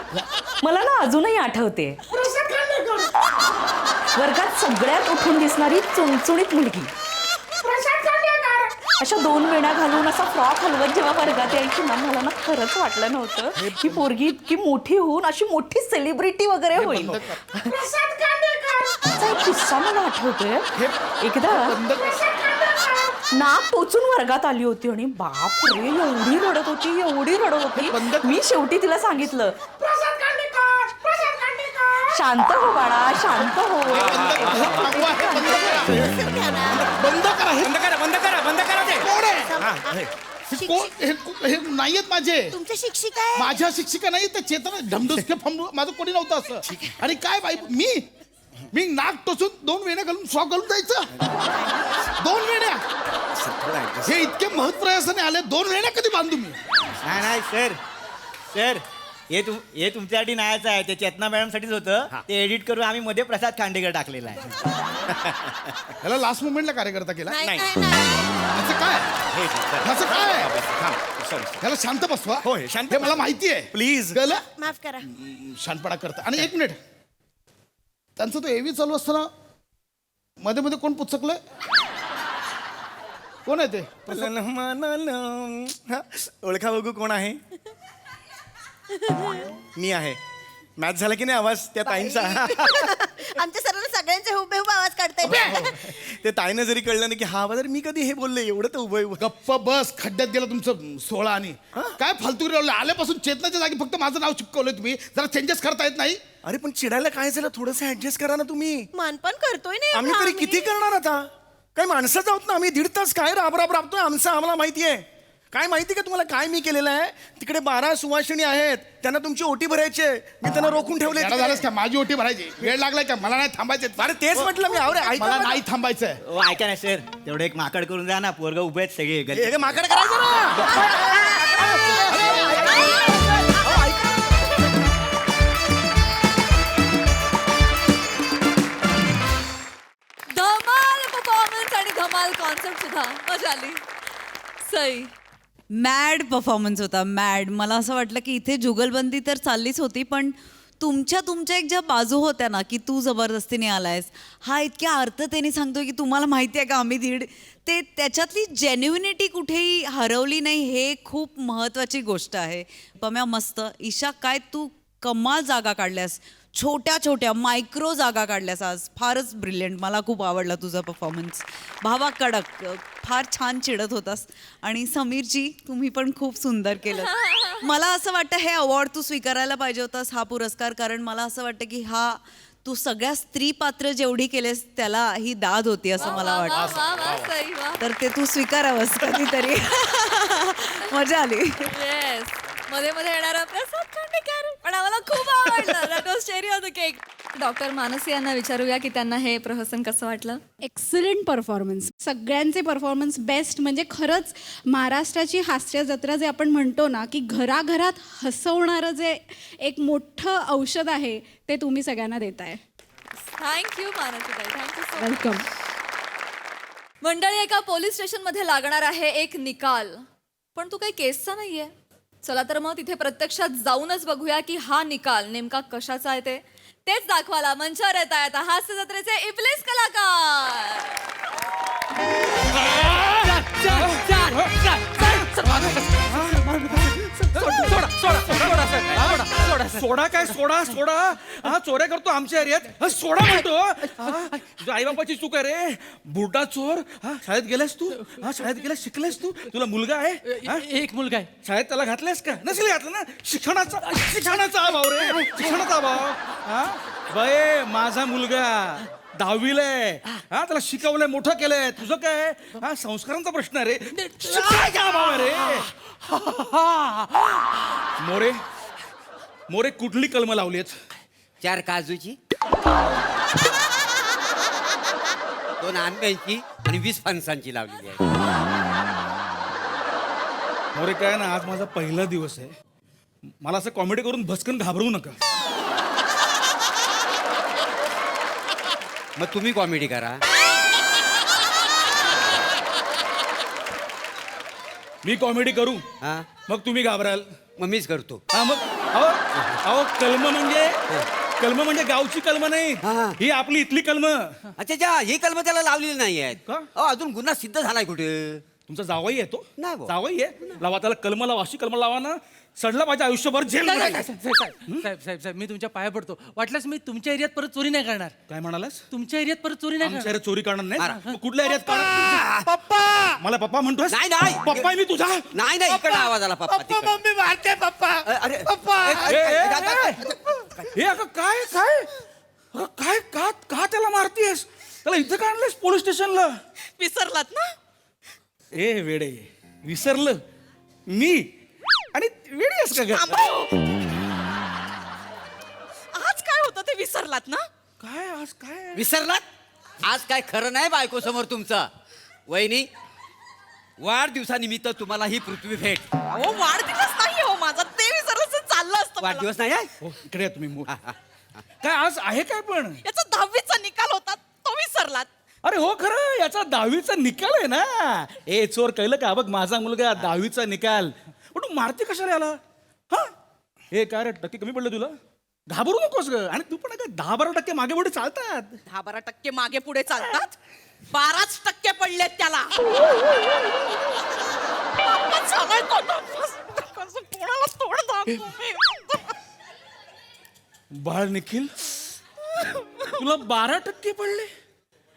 मला ना अजूनही आठवते वर्गात सगळ्यात उठून दिसणारी चुणचुणीत मुलगी अशा 2 वेण्या घालून असा फ्रॉक हलवत जेव्हा वर्गात यायची ना मला ना खरंच वाटलं नव्हतं की पोरगी इतकी मोठी होऊन अशी मोठी सेलिब्रिटी वगैरे होईल त्याचा एक किस्सा मला आठवतोय एकदा बंद कर. नाक टोचून वर्गात आली होती आणि बाप रे एवढी रडत होती मी शेवटी तिला सांगितलं शांत हो बाळा शांत हो. थांबवा, हे बंद करा. बंद करा ते कोण आहे? हे नाहीयेत माझे. तुमच्या शिक्षिका आहे. माझ्या शिक्षिका नाही त्या चेतना ढमढुसके फंबू माझं कोणी नव्हतं असं. आणि काय बाई मी नाक टोचून 2 वेण्या घालून फ्रॉक घालून जायचं. 2 वेण्या हे इतके महत्प्रयासाने आले. 2 वेण्या कधी बांधू मी? नाही सर हे तुमच्यासाठी नाहीच आहे ते चेतना मॅडम साठीच होतं ते एडिट करून आम्ही मध्ये प्रसाद खांडेकर टाकलेला आहे. याला लास्ट मोमेंटला कार्यकर्ता केला. नाही. असं काय याला शांत बसवा. हो, हे शांत हे मला माहिती आहे. प्लीज. कळलं? माफ करा. शांतपणा करता. आणि 1 मिनिट त्यांचं तो एव्ही चालू असताना मध्ये मध्ये कोण पुचकलंय? कोण आहे ते? ओळखा बघू कोण आहे? मी आहे. मॅच झाला की नाही आवाज त्या ताईंचा? आमच्या सर्वांना सगळ्यांचे हुबेहूब आवाज काढताय. ते ताईनं जरी कळलं नाही की हा आवाज, मी कधी हे बोलले एवढं तर उभं गप्प बस. खड्ड्यात गेलं तुमचं 16 आणि काय फालतू आल्यापासून चेतनाच्या जागी फक्त माझं नाव चिपकवलंय तुम्ही. जरा चेंजेस करता येत नाही? अरे पण चिडायला काय झालं? थोडंसं ऍडजस्ट करा ना तुम्ही. मानपान करतोय नाही आम्ही तरी किती करणार आता? काही माणसाच आहोत ना आम्ही. 1.5 तास काय राबतोय आमचं आम्हाला माहिती आहे. काय माहिती का तुम्हाला काय मी केलेलं आहे? तिकडे 12 सुवासिनी आहेत, त्यांना तुमची ओटी भरायची आहे. मी त्यांना रोखून ठेवले. याला झालंच का? माझी ओटी भरायची वेळ लागलाय का? मला नाही थांबायचं. अरे तेच म्हटलं मी. अरे ऐका मला ना. नाही थांबायचंय. ऐका ना सर तेवढं एक माकड करून द्या ना पोरग उभे आहेत सगळे. हे माकड करायचं ना. धमाल परफॉर्मन्स आणि धमाल कॉन्सेप्ट सुद्धा मजा आली. सई मॅड परफॉर्मन्स होता. मॅड. मला असं वाटलं की इथे जुगलबंदी तर चाललीच होती पण तुमच्या एक ज्या बाजू होत्या ना की तू जबरदस्तीने आलायस हा इतक्या अर्थतेने सांगतोय की तुम्हाला माहिती आहे का आम्ही दीड ते त्याच्यातली जेन्युइनिटी कुठेही हरवली नाही. हे खूप महत्त्वाची गोष्ट आहे. पम्या मस्त. ईशा काय तू कमाल जागा काढल्यास. छोट्या मायक्रो जागा काढल्यास आज. फारच ब्रिलियंट. मला खूप आवडला तुझा परफॉर्मन्स. भावा कडक. फार छान चिडत होतास. आणि समीरजी तुम्ही पण खूप सुंदर केलं. मला असं वाटतं हे अवॉर्ड तू स्वीकारायला पाहिजे होतास हा पुरस्कार. कारण मला असं वाटतं की हा तू सगळ्या स्त्री पात्र जेवढी केलेस त्याला ही दाद होती असं मला वाटतं. सई वा. तर ते तू स्वीकारावंस कधीतरी. मजा आली. येस. मध्ये येणारा प्रसाद खांडेकर पण आम्हाला खूप आवडलं. That was cherry on the cake. Doctor Mansi यांना विचारूया की त्यांना हे प्रहसन कसं वाटलं. Excellent performance. सगळ्यांचे परफॉर्मन्स बेस्ट. म्हणजे खरंच महाराष्ट्राची हास्य जत्रा जे आपण म्हणतो ना की घराघरात हसवणारं जे एक मोठं औषध आहे ते तुम्ही सगळ्यांना देताय. थँक्यू मानसी ताई. Thank you so much. वेलकम. मंडळी एका पोलीस स्टेशनमध्ये लागणार आहे एक निकाल. पण तू काही केसचा नाहीये. चला तर मग तिथे प्रत्यक्षात जाऊनच बघूया की हा निकाल नेमका कशाचा आहे तेच दाखवायला मंचावर येत आहेत हास्य जत्रेचे इबलीस कलाकार. सोडा काय सोडा हा चोऱ्या करतो आमच्या एरियात. सोडा म्हणतो. तुझ्या आई बापाची चूक आहे रे. बुरडा चोर. हा शाळेत गेलास तू? हा शाळेत गेलास शिकलास तू? तुला मुलगा आहे? एक मुलगा आहे. शाळेत त्याला घातलास का? नसेल घातलं ना. शिक्षणाचा अभाव रे. शिक्षणाचा अभाव. हा बाय माझा मुलगा 10वीला आहे. हा त्याला शिकवलंय मोठं केलंय. तुझं काय? हा संस्कारांचा प्रश्न आहे रे. शिक्षणाचा अभाव आहे रे. मोरे कुठली कलम लावलीत? 4 काजूची 2 आंब्याची आणि 20 फणसांची लावलेली आहे. मोरे काय ना आज माझा पहिला दिवस आहे. मला असं कॉमेडी करून भस्कन घाबरवू नका. मग तुम्ही कॉमेडी करा. मी कॉमेडी करू हा मग तुम्ही घाबराल. मग मीच करतो. हा मग अहो कलम म्हणजे गावची कलम नाही. हा. ही आपली इथली कलम. अच्छा ही कलम त्याला लावलेली नाही आहेत. का? अजून गुन्हा सिद्ध झालाय कुठे? तुमचा जावई येतो नाही भाऊ. जावई आहे लावा त्याला कलम लावा अशी कलम लावा ना सडला पाहिजे आयुष्यभर जेल साहेब मी तुमच्या पाया पडतो वाटल्यास मी तुमच्या एरियात परत चोरी नाही करणार. काय म्हणालास तुमच्या एरियात परत चोरी नाही आमच्या करणार. एरियात चोरी करणार नाही मग कुठल्या एरियात करणार पप्पा मला पप्पा म्हणतोय नाही, नाही. पप्पा आहे मी तुझा नाही नाही इकडे आवाज आला पप्पा तिकडे. मम्मी मारते पप्पा. अरे हे अगं काय काय अगं, काय का का त्याला मारतीयस त्याला इथं का आणलंयस पोलीस स्टेशनला विसरलात ना? ए वेडे विसरलं मी आणि वेडे आहेस का ग? आज काय होतं ते विसरलात ना? काय आज काय विसरलात आज काय खरं नाही बायको समोर तुमचं. वहिनी वाढदिवसानिमित्त तुम्हाला ही पृथ्वी भेट. हो वाढदिवस नाही हो माझा, ते विसरलं तर चाललं असतं मला. वाढदिवस नाही आहे हो इकडे या तुम्ही काय आज आहे काय पण याचा 10वीचा निकाल होता तो विसरलात. अरे हो खरं याचा 10वीचा निकाल आहे ना. ए चोर कळलं का बघ माझा मुलगा 10वीचा निकाल पण तू मारती कशाला याला हा हे काय रे टक्के कमी पडले तुला घाबरू नकोस ग आणि तू पण काय 10-12% मागे पुढे चालतात 10-12% मागे पुढे चालतात. 12% पडलेत त्याला. आपण सांगायचो ना, कसं कोणाला तोड दाखवू मी? बाळ निखिल तुला 12% पडले.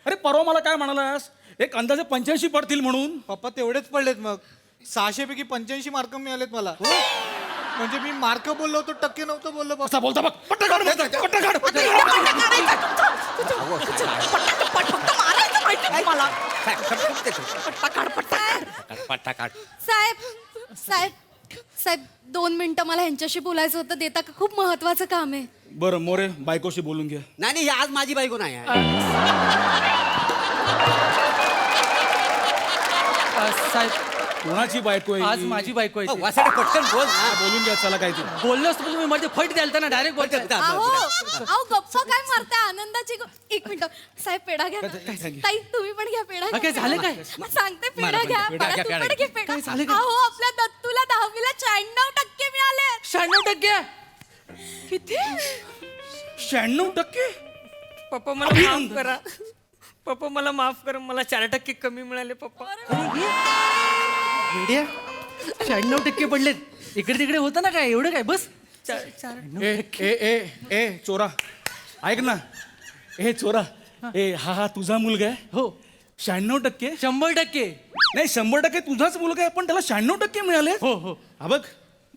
अरे परवा मला काय म्हणालास एक अंदाजे 85 पडतील म्हणून. पप्पा तेवढेच पडलेत मग 600 पैकी 85 मार्क मिळालेत मला. म्हणजे मी मार्क बोललो होतो टक्के नव्हतं बोललो. कसा बोलता बघ पट्टा काढ पट्टा काढ फक्त मारायचं माहिती नाही मला. पट्टा काढ. साहेब 2 मिनिटं मला ह्यांच्याशी बोलायचं होतं, देता का? खूप महत्वाचं काम आहे. बरं मोरे बायकोशी बोलून घ्या. नाही नाही, ही आज माझी बायको नाही आहे. साहेब कोणाची बायको आहे आज ही? माझी बायको आहे. वासाडे पटकन बोल ना. बोलून घ्या चला काय ते बोललो असतो पण तुम्ही मध्ये फट द्याल ना डायरेक्ट बोलता. अहो गप्पा काय मारताय आनंदाची एक मिनिट साहेब पेढा घ्या ना. ताई तुम्ही पण घ्या पेढा घ्या. काय झालं काय? सांगते पेढा घ्या. पेढा घ्या, तू पेढा पण घे घ्या. पेढा. अहो आपल्या दत्तूला 10वीला 96% मिळाले. 96%. किती? 96%. पप्पा मला माफ करा. पप्पा मला माफ करा, मला 4% कमी मिळाले पप्पा. 96% पडलेत. इकडे तिकडे होतं ना काय एवढं काय बस. ए ए ए ए चोरा ऐक ना ए चोरा ए हा तुझा मुलगा आहे हो 96%. 100%. नाही 100% तुझाच मुलगा आहे पण त्याला 96% मिळाले. हो हो हा बघ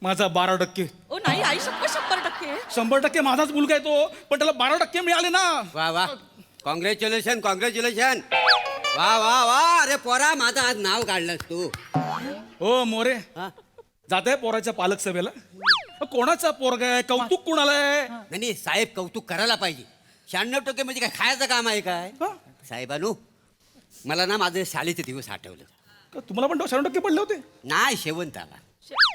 माझा 12%. ओ नाही आई शप्प 100%. 100% माझाच मुलगा आहे तो पण त्याला 12% मिळाले ना. वा वा कॉंग्रॅच्युलेशन कॉंग्रॅच्युलेशन. वा वा वा अरे पोरा माझं आज नाव काढलंस तू. हो मोरे हा? जात आहे पोराच्या पालक सभेला. कोणाचा पोरगा आहे कौतुक कोणाला आहे. नाही नाही, साहेब कौतुक करायला पाहिजे. 96% म्हणजे काय खायचं काम आहे काय हा? साहेबानू मला ना माझे शाळेचे दिवस आठवलं. का तुम्हाला पण 96% पडले होते. नाही शेवंताला.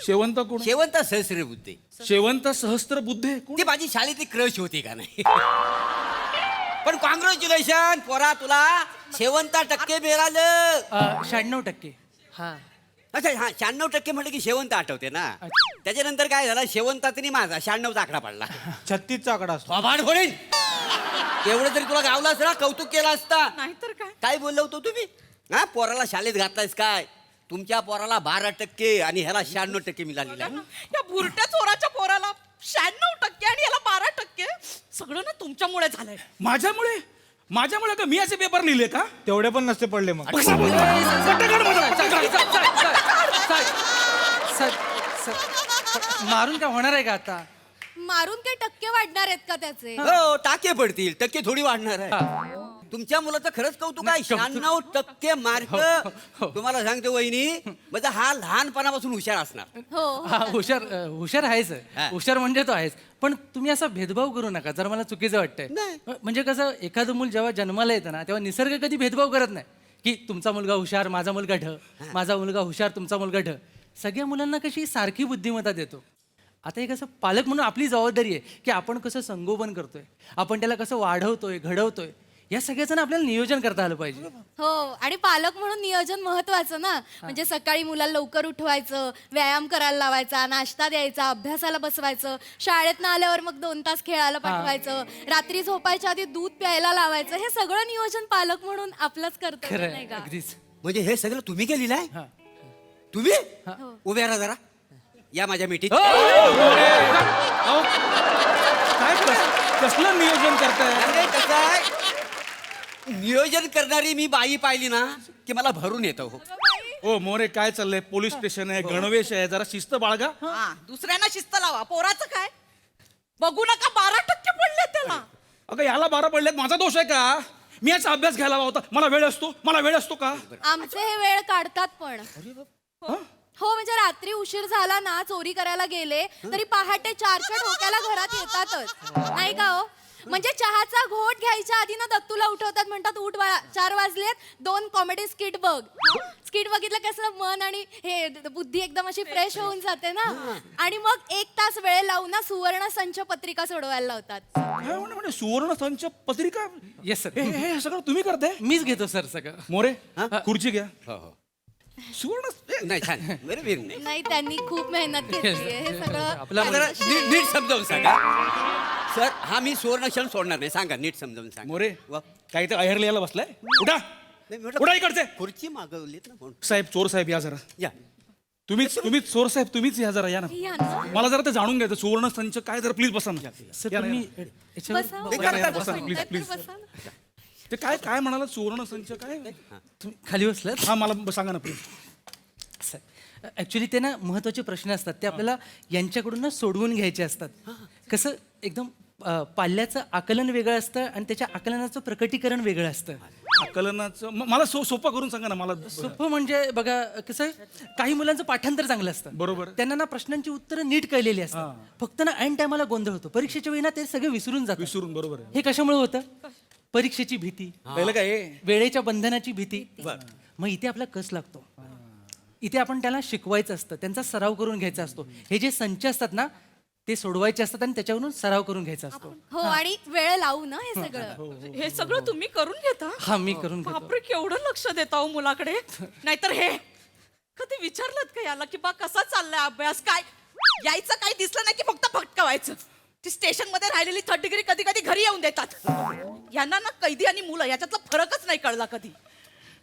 शेवंत कोण शेवंत सहस्र बुद्धे. शेवंत सहस्त्र बुद्धे कोण? ती माझी शाळेतली क्रश होती का नाही. पण कॉंग्रॅच्युलेशन पोरा तुला 96% मिळालं. 96%. हा अच्छा हा 96% म्हटलं की शेवंत आठवते ना. त्याच्यानंतर काय झालं शेवंतातनी माझा 96चा आकडा पडला. 36चा आकडा असतो. थोबाड फोडीन. एवढं तरी तुला गावला असता कौतुक केलं असता. नाहीतर काय? काय बोललो होतो तुम्ही हा पोराला शाळेत घातलायस काय. तुमच्या पोराला 12% आणि ह्याला 96% मिळालेला आहे. या बुरट्या चोराच्या पोराला 96% आणि याला 12%. सगळं ना तुमच्यामुळे झालंय. माझ्यामुळे माझ्यामुळे का मी असे पेपर लिहिले का. तेवढे पण नसते पडले मग. कसा बोलता? पट्टा काढ माझा, पट्टा काढ. मारून काय होणार आहे का आता. मारून काही टक्के वाढणार आहेत का त्याचे. हो टाके पडतील टक्के थोडी वाढणार आहे. तुमच्या मुलाचं खरंच कौतुक आहे. 96% मार्क. तुम्हाला सांगतो वहिनी म्हणजे हा लहानपणापासून हुशार असणार. हो हा हुशार आहेच. हा. हुशार म्हणजे तो आहेच पण तुम्ही असा भेदभाव करू नका जर मला चुकीचं वाटतंय. म्हणजे कसं एखादं मूल जेव्हा जन्माला येतं ना तेव्हा निसर्ग कधी भेदभाव करत नाही की तुमचा मुलगा हुशार माझा मुलगा ढ माझा मुलगा हुशार तुमचा मुलगा ढ. सगळ्या मुलांना कशी सारखी बुद्धिमत्ता देतो. आता हे कसं पालक म्हणून आपली जबाबदारी आहे की आपण कसं संगोपन करतोय आपण त्याला कसं वाढवतोय घडवतोय या सगळ्याचं ना आपल्याला नियोजन करता आलं पाहिजे. हो आणि पालक म्हणून नियोजन महत्वाचं ना. म्हणजे सकाळी मुलाला लवकर उठवायचं, व्यायाम करायला लावायचा, नाश्ता द्यायचा, अभ्यासाला बसवायचं, शाळेतनं आल्यावर मग 2 तास खेळायला पाठवायचं, रात्री झोपायच्या आधी दूध प्यायला लावायचं. हे सगळं नियोजन पालक म्हणून आपलंच कर्तव्य खरं नाही का. अगदीच. म्हणजे हे सगळं तुम्ही केलेलं आहे हा. तुम्ही उभ्या राहा जरा या माझ्या मिठीत काय कसलं नियोजन करताय? अरे कसं आहे नियोजन करणारी मी बाई पाहिली ना की मला भरून येतं हो ओ मोरे काय चाललंय पोलीस स्टेशन आहे गणवेश आहे जरा शिस्त बाळगा. दुसऱ्यांना शिस्त लावा पोराचं काय बघू नका 12% पडले त्याला. अगं याला 12 पडलेत माझा दोष आहे का? मी याचा अभ्यास घ्यायला हवा होता. मला वेळ असतो का? आमचे हे वेळ काढतात पण हो म्हणजे रात्री उशीर झाला ना चोरी करायला गेले तरी पहाटे 4च्या ठोक्याला घरात येतातच नाही का हो म्हणजे चहाचा घोट घ्यायच्या आधी ना दत्तूला उठवतात म्हणतात उठ बाळा 4 वाजलेत 2 कॉमेडी स्किट बघ स्किट बघितलं कसं मन आणि हे बुद्धी एकदम अशी फ्रेश होऊन जाते ना आणि मग 1 तास वेळ लावून ना सुवर्ण संच पत्रिका सोडवायला लावतात काय म्हणजे सुवर्ण संच पत्रिका येस सर हे सगळं तुम्ही करताय? मीच घेतो सर सगळं. मोरे खुर्ची घ्या. हो हो सुवर्ण नाही छान बरं वीर नाही नाही त्यांनी खूप मेहनत घेतली हे सगळं आपला जरा नीट समजावून सांगा सर हा मी सुवर्ण क्षण सोडणार नाही सांगा नीट समजावून सांगा मोरे वा. काही तर अहेरलेला बसलाय. उठा नाही, म्हटलं- उठा इकडचे. खुर्ची मागवलीत ना म्हणून साहेब चोर साहेब या जरा. या तुम्हीच चोर साहेब तुम्हीच या जरा या ना. या ना. मला जरा ते जाणून घ्यायचं सुवर्ण संच काय जरा प्लीज बसा ना. सर या ना, तुम्ही या ना. याच्यावर बसा. या, बसा प्लीज प्लीज. बसा ना. ते काय म्हणाला सुवर्ण संच काय? तुम्ही खाली बसलात हा मला सांगा ना प्लीज. ऍक्च्युली ते ना महत्वाचे प्रश्न असतात ते आपल्याला यांच्याकडून ना सोडवून घ्यायचे असतात कसं एकदम पाल्याचं आकलन वेगळं असतं आणि त्याच्या आकलनाचं प्रकटीकरण वेगळं असतं. आकलनाचं मला सोपं करून सांगा ना मला. सोपं म्हणजे बघा कसं आहे, काही मुलांचं पाठांतर चांगलं असतं बरोबर. त्यांना ना प्रश्नांची उत्तरं नीट कळलेली असतात फक्त ना ऐन टायमाला गोंधळ होतो परीक्षेच्या वेळी ना ते सगळे विसरून जातात. विसरून बरोबर आहे. हे कशामुळे होतं परीक्षेची भीती पहिलं काय वेळेच्या बंधनाची भीती मग इथे आपला कस लागतो इथे आपण त्याला शिकवायचं असतं त्यांचा सराव करून घ्यायचा असतो हे जे संच असतात ना ते सोडवायचे असतात आणि त्याच्यावरून सराव करून घ्यायचा असतो. हो आणि वेळ लावू ना हे सगळं हे सगळं तुम्ही करून घेता हा मी करून घेतो. बापरे केवढं लक्ष देता हो मुलाकडे नाहीतर हे कधी विचारलं का याला की बा कसा चाललाय अभ्यास काय यायचं काही दिसलं नाही की फक्त फटकावायचं ती स्टेशन मध्ये राहिलेली 3rd डिग्री कधी कधी घरी येऊन देतात यांना ना कैदी आणि मुलं याच्यातला फरकच नाही कळला कधी.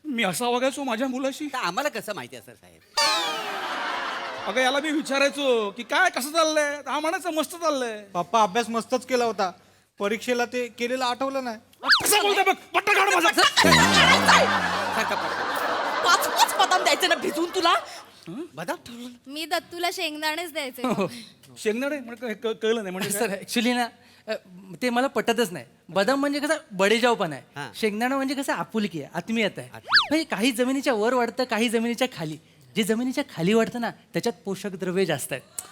मी असा वागायचो माझ्या मुलाशी. तर आम्हाला कसं माहिती आहे सर साहेब अगं याला मी विचारायचो की काय कसं चाललंय हा म्हणायचं मस्त चाललंय. पप्पा अभ्यास मस्तच केला होता परीक्षेला ते केलेलं आठवलं नाही. कसं बोलतोय बघ पट्टा काढ माझा. 5 बदाम द्यायचे ना भिजून तुला मी दत्तूला शेंगदाणेच द्यायचे शेंगदाणे म्हणजे कळलं नाही म्हणजे सर ऍक्च्युली ना ते मला पटतच नाही बदाम म्हणजे कसं बडेजावपण आहे शेंगदाणा म्हणजे कसं आपुलकी आहे आत्मीयता आहे म्हणजे काही जमिनीच्या वर वाढतं काही जमिनीच्या खाली जे जमिनीच्या खाली वाढतं ना त्याच्यात पोषक द्रव्ये जास्त आहेत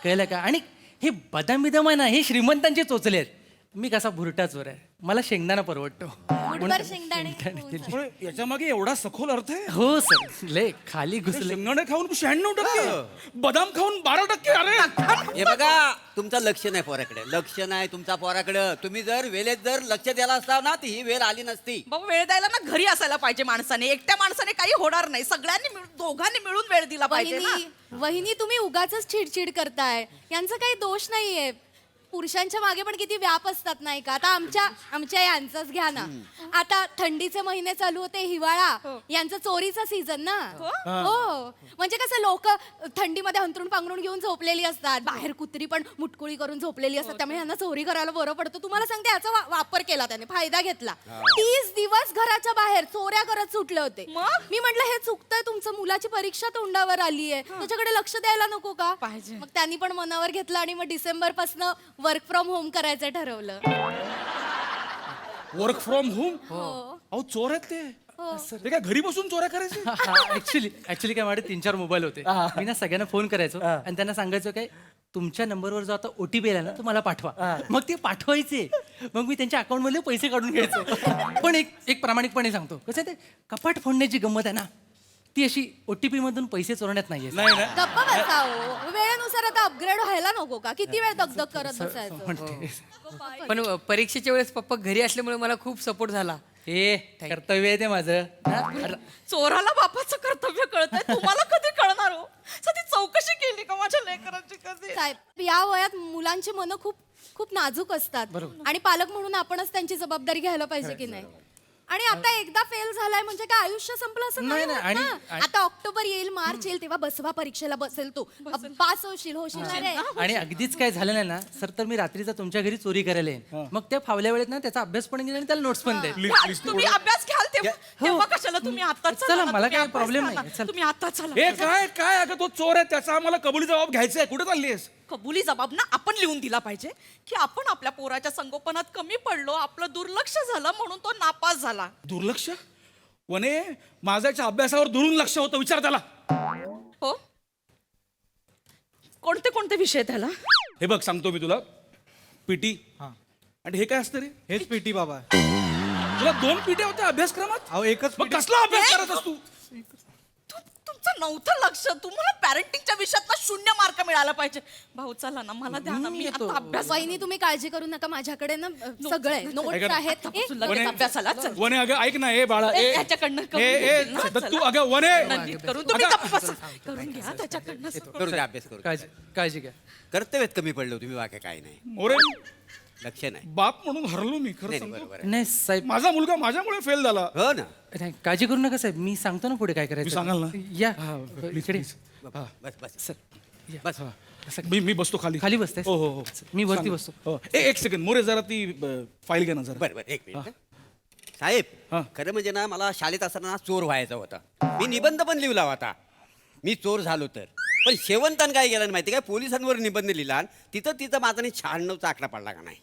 कळलं का आणि हे बदाम बिदाम आहे ना हे श्रीमंतांचे चोचले आहेत मी कसा भुरटा चोर आहे मला शेंगदाणा परवडतो मुठभर शेंगदाणे म्हणजे याच्या मागे एवढा सखोल अर्थ आहे. हो सर लय खाली घुसले शेंगदाणे खाऊन 96% बदाम खाऊन 12%. अरे हे बघा तुमचं लक्ष नाही पोराकडे लक्ष नाही तुमचा पोराकडे तुम्ही जर वेळेत जर लक्ष द्यायला असता ना ती ही वेळ आली नसती. बाबा वेळ द्यायला ना घरी असायला पाहिजे माणसाने एकट्या माणसाने काही होणार नाही सगळ्यांनी दोघांनी मिळून वेळ दिला पाहिजे ना. वहिनी तुम्ही उगाच चिडचिड करताय यांचा काही दोष नाहीये पुरुषांच्या मागे पण किती व्याप असतात नाही का आता आमच्या यांचंच घ्या ना आता थंडीचे महिने चालू होते हिवाळा यांचा चोरीचा सीझन ना हो म्हणजे कसं लोक थंडीमध्ये अंथरूण पांघरून घेऊन झोपलेली असतात बाहेर कुत्री पण मुटकुळी करून झोपलेली असतात त्यामुळे यांना चोरी करायला बरं पडतं तुम्हाला सांगते याचा वापर केला त्याने फायदा घेतला 30 दिवस घराच्या बाहेर चोऱ्या करत सुटले होते मी म्हटलं हे चुकतंय तुमचं मुलाची परीक्षा तोंडावर आली आहे त्याच्याकडे लक्ष द्यायला नको का मग त्यांनी पण मनावर घेतलं आणि मग डिसेंबर पासून वर्क फ्रॉम होम करायचं ठरवलं. वर्क फ्रॉम होम अहो चोर आहेत ते काय घरी बसून चोऱ्या करायचे. ऍक्च्युली काय माझे 3-4 मोबाईल होते मी ना सगळ्यांना फोन करायचो आणि त्यांना सांगायचो काय तुमच्या नंबरवर जो आता OTP आला ना तो मला पाठवा मग ते पाठवायचे मग मी त्यांच्या अकाउंट मधले पैसे काढून घ्यायचो पण एक प्रामाणिकपणे सांगतो कसं ते कपाट फोडण्याची गंमत आहे ना ती अशी OTP मधून पैसे चोरण्यात नाहीये. गप्पा बसा हो. वेळेनुसार आता अपग्रेड व्हायला नको का किती वेळ दगदग करत बसायचं. पण परीक्षेच्या वेळेस पप्पा घरी असल्यामुळे मला खूप सपोर्ट झाला. हे कर्तव्य आहे ते माझं चोराला बापाचं कर्तव्य कळतंय तुम्हाला कधी कळणार हो ती चौकशी केली का माझ्या लेकरांची कधी. साहेब या वयात मुलांची मनं खूप खूप नाजूक असतात आणि पालक म्हणून आपणच त्यांची जबाबदारी घ्यायला पाहिजे की नाही आणि आता एकदा फेल झालाय म्हणजे काय आयुष्य संपलं असं नाही, नाही नाही, होत ना. आता ऑक्टोबर येईल, मार्च येईल, तेव्हा बसवा परीक्षेला बसेल तू, पास होशील ना रे. आणि अगदीच काय झालं नाही ना सर, तर मी रात्रीचा तुमच्या घरी चोरी करायला येईन. मग त्या फावल्या वेळेत ना त्याचा अभ्यास पण घेईन आणि त्याला नोट्स पण देईन. तुम्ही अभ्यास घ्याल तेव्हा कशाला तुम्ही आता चला, मला काही प्रॉब्लेम नाही. चल. तुम्ही आता चला. हे काय काय अगं तो चोर आहे, त्याचा आम्हाला कबुली जबाब घ्यायचा आहे. कुठे चाललीस? कबुली जबाब ना आपण लिहून दिला पाहिजे की आपण आपल्या पोराच्या संगोपनात कमी पडलो, आपलं दुर्लक्ष झालं म्हणून तो नापास झाला. दुर्लक्ष? वने माझ्याच्या अभ्यासावर दुरून लक्ष होतं, विचार त्याला. हो, कोणते कोणते विषय त्याला? हे बघ सांगतो मी तुला, पीटी. आणि हे काय असतं रे? हेच पीटी बाबा. तुला 2 पीटी होत्या अभ्यासक्रमात? अहो एकच मग कसला अभ्यास करत असतो? तुमचं नव्हतं लक्ष. तुम्हाला पॅरेंटिंगच्या विषयात 0 मार्क मिळाला पाहिजे. भाऊ चला ना, मला द्या ना, मी आता अभ्यास. वहिनी तुम्ही काळजी करू नका, माझ्याकडे ना सगळे नोट्स आहेत. लगेच अभ्यासाला चल. वने अगं ऐक ना, हे बाळा ए, ह्याच्याकडनं करून ए, घेतील ना, दत्तू चला. अगं वने नीट करून तुम्ही तपास करून घ्या त्याच्याकडनं. करू द्या अभ्यास करू. काळजी घ्या. कर्तव्यात कमी पडलो तुम्ही, बाकी काही नाही. मोरे लक्ष नाही. बाप म्हणून हरलो मी, खरं नाही, सांगतो. बरोबर आहे. नाही साहेब, माझा मुलगा माझ्यामुळे फेल झाला. हो ना. नाही, काळजी करू नका साहेब, मी सांगतो ना पुढे काय मी करायचं. सांगाल ना? या प्लीज, इकडे. प्लीज. बस बस सर या. बस. असं मी बसतो खाली. खाली बसतेस? हो हो हो. मी वरती सांगा. बसतो. हो. एक सेकंड मोरे, जरा ती फाईल घ्या ना जरा. बरं बरं, एक मिनिट. साहेब, हा. खरं म्हणजे ना मला शाळेत असताना चोर व्हायचा होता. मी निबंध पण लिहिला होता, मी चोर झालो तर. पण शेवंतान काय केलं माहिती काय, पोलिसांवर निबंध लिहिला आणि तिथं माझा 96चा आकडा पडला का नाही.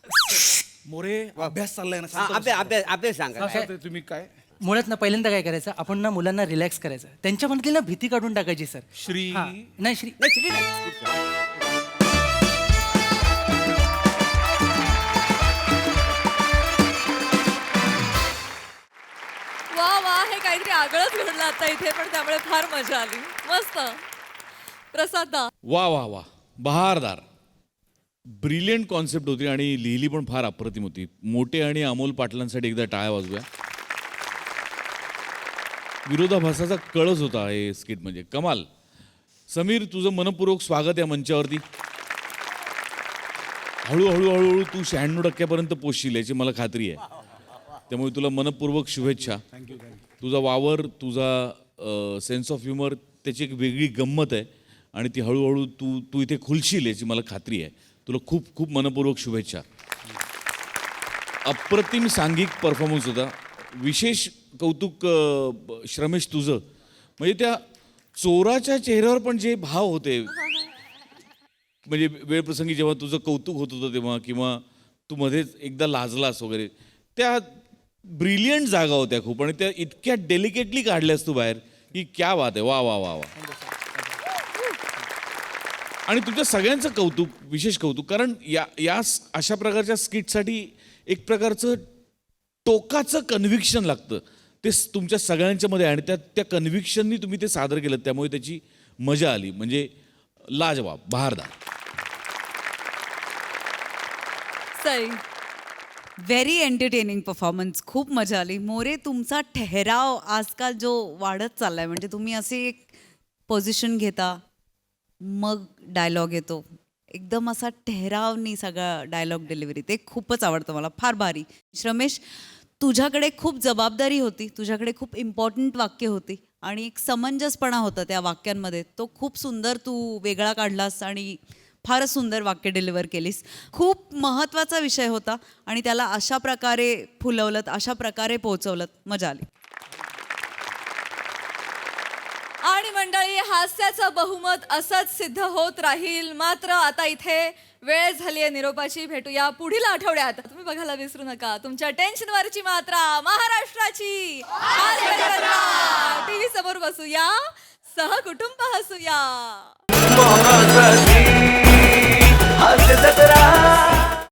मोरे अभ्यास चाललाय ना, हा, शांत बसा. अभ्यास सांगा. काय ते तुम्ही काय मुळात ना पहिल्यांदा काय करायचं, आपण ना मुलांना रिलॅक्स करायचं, त्यांच्या मनातली ना भीती काढून टाकायची सर. श्री हा. नाही श्री, नाही, श्री नाही. वा वा, हे काहीतरी आगळंच घडलं आता इथे, पण त्यामुळे फार मजा आली. मस्त. प्रसाद दा. वा वा वा, बहारदार. ब्रिलियंट कॉन्सेप्ट होती आणि लिहिली पण फार अप्रतिम होती. मोठे आणि अमोल पाटलांसाठी एकदा टाळ्या वाजव्या. विरोधाभासाचा कळस होता हे स्किट, म्हणजे कमाल. समीर, तुझं मनपूर्वक स्वागत या मंचावरती. हळूहळू हळूहळू तू 96% पोचशील याची मला खात्री आहे. त्यामुळे तुला मनपूर्वक शुभेच्छा. तुझा वावर, तुझा सेन्स ऑफ ह्युमर, त्याची एक वेगळी गंमत आहे आणि ती हळूहळू तू इथे खुलशील याची मला खात्री आहे. तुला खूप खूप मनपूर्वक शुभेच्छा. अप्रतिम सांघिक परफॉर्मन्स होता. विशेष कौतुक श्रमेश तुझं, म्हणजे त्या चोराच्या चेहऱ्यावर पण जे भाव होते, म्हणजे वेळप्रसंगी जेव्हा तुझं कौतुक होत होतं तेव्हा, किंवा तू मध्येच एकदा लाजलास वगैरे, त्या ब्रिलियंट जागा होत्या खूप, आणि त्या इतक्या डेलिकेटली काढल्यास तू बाहेर की क्या बात आहे. वा वा वा वा. आणि तुमच्या सगळ्यांचं कौतुक, विशेष कौतुक, कारण या अशा प्रकारच्या स्किटसाठी एक प्रकारचं टोकाचं कन्व्हिक्शन लागतं. ते तुमच्या सगळ्यांच्या मध्ये, आणि त्या कन्व्हिक्शननी तुम्ही ते सादर केलं, त्यामुळे त्याची मजा आली. म्हणजे लाजवाब, बहारदार. सई. व्हेरी एंटरटेनिंग परफॉर्मन्स, खूप मजा आली. मोरे, तुमचा ठहराव आजकाल जो वाढत चाललाय, म्हणजे तुम्ही असे एक पोझिशन घेता, मग डायलॉग येतो, एकदम असा ठहरावनी सगळा डायलॉग डिलिव्हरी, ते खूपच आवडतं मला, फार भारी. श्रमेश, तुझ्याकडे खूप जबाबदारी होती, तुझ्याकडे खूप इम्पॉर्टंट वाक्य होती आणि एक समंजसपणा होता त्या वाक्यांमध्ये. तो खूप सुंदर तू वेगळा काढलास आणि फारच सुंदर वाक्य डिलिव्हर केलीस. खूप महत्त्वाचा विषय होता आणि त्याला अशा प्रकारे फुलवलत, अशा प्रकारे पोहोचवलत, मजा आली. आणि मंडळी, हास्याचं बहुमत असंच सिद्ध होत राहील. मात्र आता इथे वेळ झाली आहे निरोपाची. भेटूया पुढील आठवड्यात. तुम्ही बघायला विसरू नका तुमच्या टेन्शनवरची मात्रा महाराष्ट्राची. टीव्ही समोर बसूया, सहकुटुंब हसूया. हास्य जत्रा